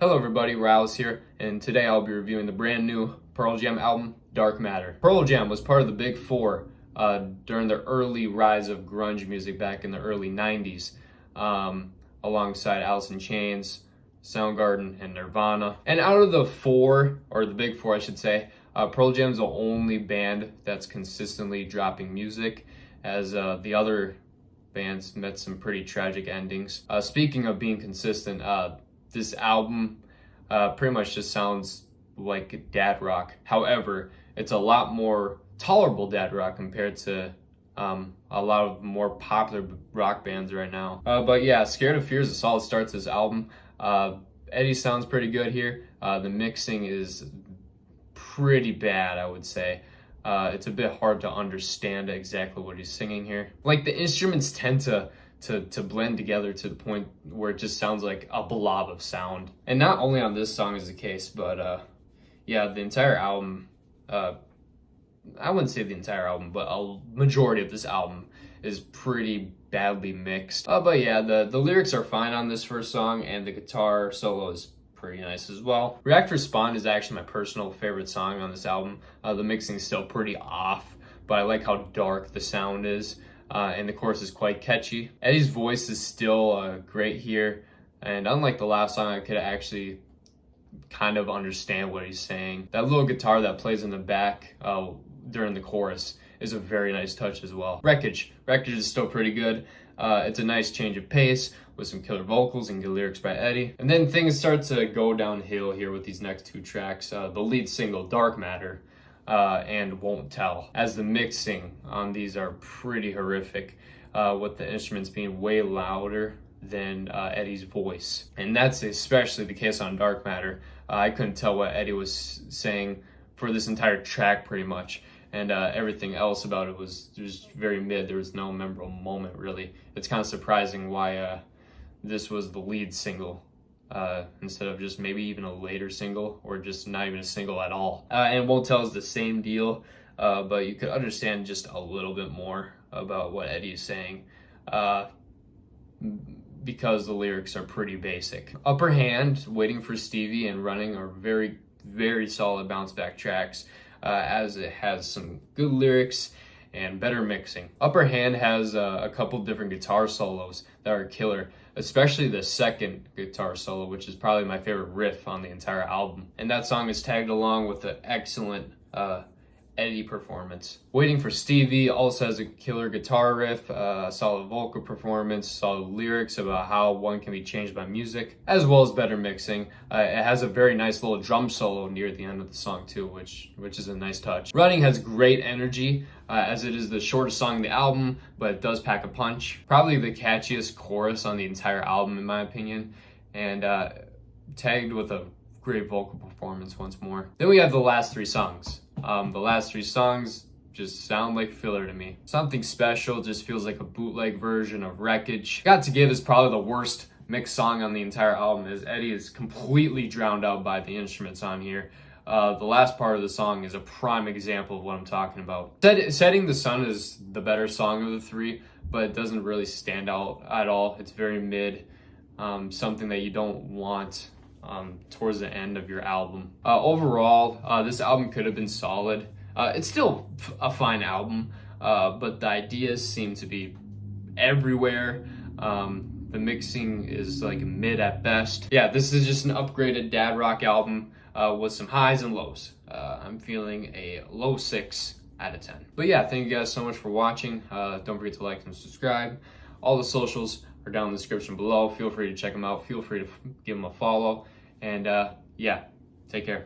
Hello everybody, Riles here, and today I'll be reviewing the brand new Pearl Jam album, Dark Matter. Pearl Jam was part of the Big Four during the early rise of grunge music back in the early 90s, alongside Alice in Chains, Soundgarden, and Nirvana. And out of the four, or the Big Four I should say, Pearl Jam's the only band that's consistently dropping music, as the other bands met some pretty tragic endings. Speaking of being consistent, this album pretty much just sounds like dad rock. However, it's a lot more tolerable dad rock compared to a lot of more popular rock bands right now. But yeah, Scared of Fear is a solid start to this album. Eddie sounds pretty good here. The mixing is pretty bad, I would say. It's a bit hard to understand exactly what he's singing here. Like, the instruments tend to blend together to the point where it just sounds like a blob of sound. And not only on this song is the case, but yeah, the entire album, I wouldn't say the entire album, but a majority of this album is pretty badly mixed. But yeah, the lyrics are fine on this first song, and the guitar solo is pretty nice as well. React Respond is actually my personal favorite song on this album. The mixing is still pretty off, but I like how dark the sound is. And the chorus is quite catchy. Eddie's voice is still great here, and unlike the last song, I could actually kind of understand what he's saying. That little guitar that plays in the back during the chorus is a very nice touch as well. Wreckage is still pretty good. It's a nice change of pace with some killer vocals and good lyrics by Eddie. And then things start to go downhill here with these next two tracks. The lead single, Dark Matter, and Won't Tell, as the mixing on these are pretty horrific, with the instruments being way louder than Eddie's voice. And that's especially the case on Dark Matter. I couldn't tell what Eddie was saying for this entire track pretty much, and everything else about it was just very mid. There was no memorable moment really. It's kind of surprising why this was the lead single instead of just maybe even a later single, or just not even a single at all. And Won't Tell is the same deal, but you could understand just a little bit more about what Eddie is saying, because the lyrics are pretty basic. Upper Hand, Waiting for Stevie, and Running are very, very solid bounce back tracks, as it has some good lyrics and better mixing. Upper Hand has a couple different guitar solos that are killer, especially the second guitar solo, which is probably my favorite riff on the entire album. And that song is tagged along with an excellent Eddie performance. Waiting for Stevie also has a killer guitar riff, solid vocal performance, solid lyrics about how one can be changed by music, as well as better mixing. It has a very nice little drum solo near the end of the song too, which is a nice touch. Running has great energy, as it is the shortest song in the album, but it does pack a punch. Probably the catchiest chorus on the entire album in my opinion, and tagged with a great vocal performance once more. Then we have the last three songs. The last three songs just sound like filler to me. Something Special just feels like a bootleg version of Wreckage. Got to Give is probably the worst mixed song on the entire album, as Eddie is completely drowned out by the instruments on here. The last part of the song is a prime example of what I'm talking about. Setting the Sun is the better song of the three, but it doesn't really stand out at all. It's very mid, something that you don't want towards the end of your album. Overall, this album could have been solid. It's still a fine album, but the ideas seem to be everywhere. The mixing is like mid at best. Yeah, this is just an upgraded dad rock album with some highs and lows. I'm feeling a low 6 out of 10. But yeah, thank you guys so much for watching. Don't forget to like and subscribe. All the socials are down in the description below. Feel free to check them out. Feel free to give them a follow. And yeah, take care.